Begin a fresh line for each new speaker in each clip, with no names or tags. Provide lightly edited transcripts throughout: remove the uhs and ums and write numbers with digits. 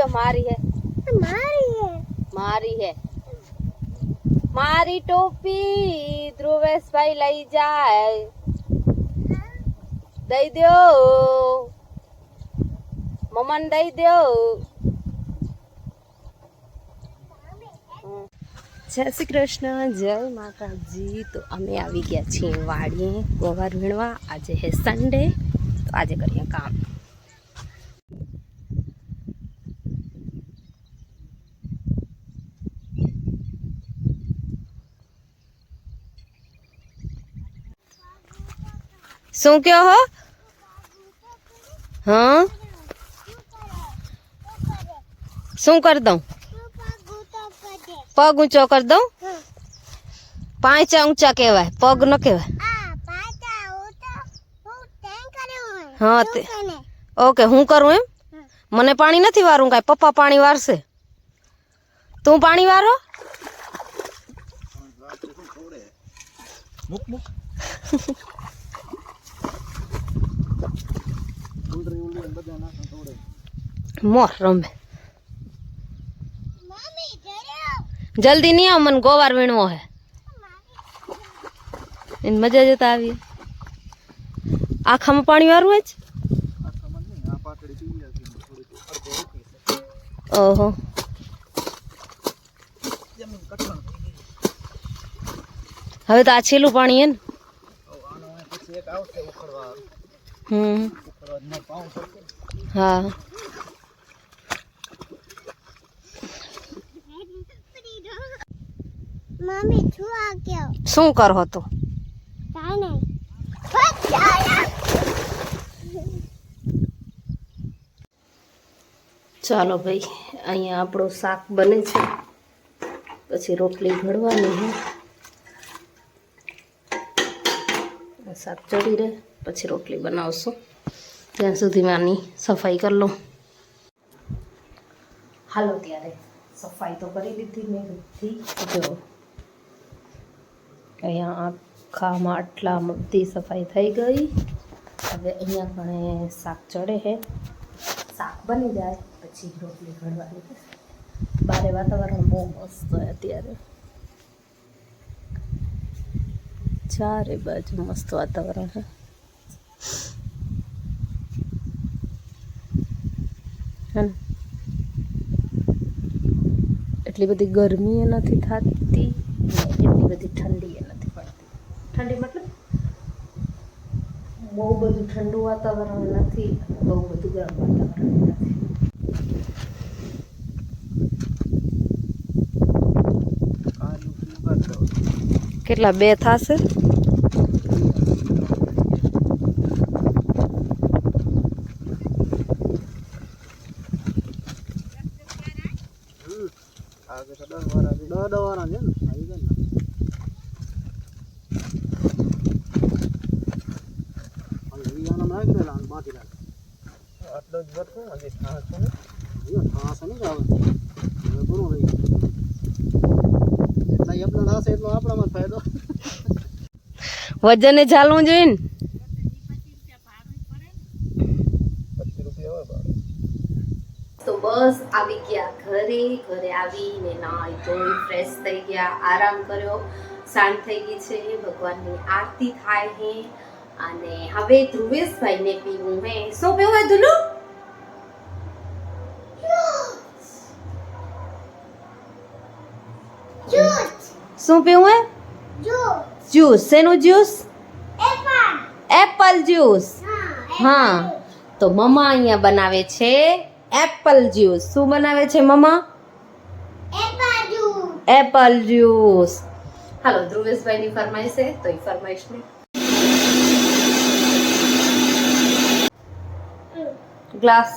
दो मारी है मारी है मारी टोपी ध्रुवेश भाई लई जाए दई दो ममन दई दो जय श्री कृष्ण जय माताजी। तो अमे આવી ગયા છીએ વાડીએ ગોવાર વીણવા। આજે है संडे तो આજે કરીએ કામ। શું કયો હો? हाँ શું कर दूं? पग ऊंचो कर दूं? पांचा ऊंचा कहवाय पग न कहवाय। हाँ ओके हूँ करूँ एम मने पानी नहीं वारू काई पप्पा पानी वारसे तू पानी वारो मोर रमे जल्दी नहीं आओ मन गोवार वीणवो है इन मजा जता आवी आखा में पानी वारू है ओहो હવે તો આ છેલ્લું પાણી હે ને હા
मम्मी छुआ क्यों
શું કરો તો
કાઈ નહીં
ચાલો ભાઈ અહીંયા આપણો શાક બને છે પછી રોટલી ઘડવાની છે શાક ચડી રહે પછી રોટલી બનાવશું ત્યાં સુધી આની સફાઈ કરી લઉં હાલો ત્યારે સફાઈ તો કરી લીધી મેં બધી જો અહીંયા આખામાં આટલા બધી સફાઈ થઈ ગઈ હવે અહીંયા ઘણે શાક ચડે છે શાક બની જાય પછી રોટલી ઘડવાની બારે વાતાવરણ બહુ મસ્ત હોય અત્યારે ચારે બાજુ મસ્ત વાતાવરણ છે એટલી બધી ગરમી એ નથી થતી એટલી બધી ઠંડી એ નથી પડતી ઠંડી મતલબ બહુ બધું ઠંડુ વાતાવરણ નથી બહુ બધું ગરમ વાતાવરણ નથી કેટલા બે થશે વજને ચાલવું જોઈએ ને તો બસ આવી ગયા ઘરે આવીને નાઈ ધોઈ ફ્રેશ થઈ ગયા આરામ કર્યો સાંજ થઈ ગઈ છે ભગવાનની આરતી થાય છે અને હવે ધ્રુવેશભાઈને પીવું હે શું પીવું હે ધુલુ શું પીવું હે જ્યુસ શેનું જ્યુસ એપલ જ્યુસ હા તો મમ્મા અહીંયા બનાવે છે એપલ જ્યુસ શું બનાવે છે મમ્મા એપલ જ્યુસ હાલો ધ્રુવેશભાઈની ફરમાઈશ છે તો એ ફરમાઈશ ને ગ્લાસ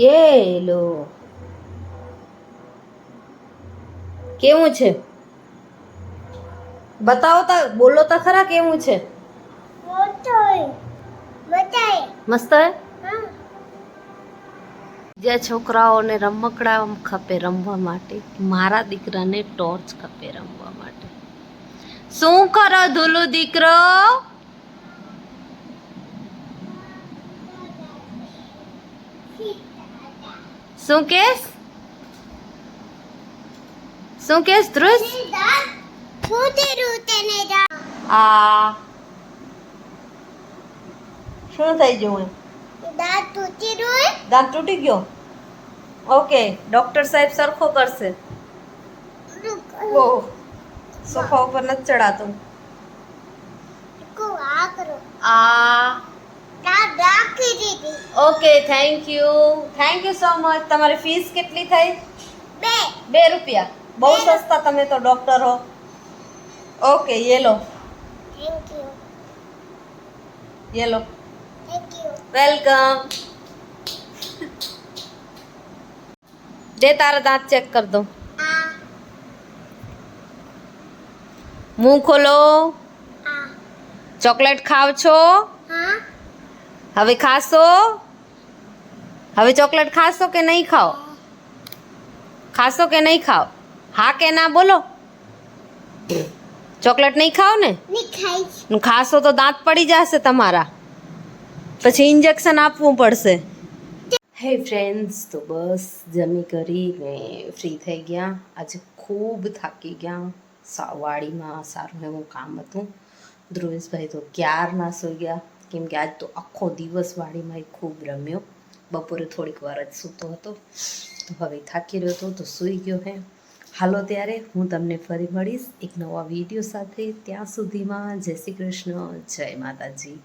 ये लो કેવું છે बताओ तो बोलो तो खरा केवू छे मस्त है જ્યાં છોકરાઓને રમકડા ખપે રમવા માટે, મારા દીકરાને ટોર્ચ ખપે રમવા માટે. શું કરો ધુલુ દીકરો? શું કેસ? શું કેસ ધ્રુસ? આ શું થઈ ગયું? દાંત તૂટી ગયો. ઓકે, ડોક્ટર સાહેબ સરખો કરશે. ઓહ, સોફા ઉપર નથી ચડાતું. આ okay, thank you so much. તમારી ફીસ કેટલી થઈ? 2 રૂપિયા. બહુ સસ્તા, તમે તો ડોક્ટર હો. Okay, yellow welcome. દે તારા દાંત ચેક કર દો. મુંહ ખોલો. ચોકલેટ ખાવ છો? હવે ખાશો? હવે ચોકલેટ ખાશો કે નહીં ખાઓ? ખાશો કે નહીં ખાઓ? હા કે ના બોલો. ચોકલેટ નહીં ખાઓ ને? ખાશો તો દાંત પડી જશે તમારા, પછી ઇન્જેક્શન આપવું પડશે. હે ફ્રેન્ડ્સ, તો બસ જમી કરીને ફ્રી થઈ ગયા. આજે ખૂબ થાકી ગયા. વાડીમાં સારું એવું કામ હતું. ધ્રુવેશભાઈ તો ક્યારના સૂઈ ગયા, કેમ કે આજ તો આખો દિવસ વાડીમાં ખૂબ રમ્યો. બપોરે થોડીક વાર જ સૂતો હતો, તો હવે થાકી રહ્યો હતો તો સૂઈ ગયો હે. હાલો ત્યારે હું તમને ફરી મળીશ એક નવા વિડીયો સાથે. ત્યાં સુધીમાં જય શ્રી કૃષ્ણ, જય માતાજી.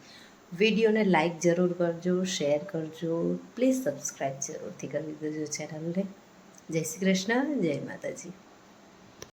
વિડીયોને લાઈક જરૂર કરજો, શેર કરજો, પ્લીઝ સબસ્ક્રાઈબ જરૂરથી કરી દેજો ચેનલને. જય શ્રી કૃષ્ણ, જય માતાજી.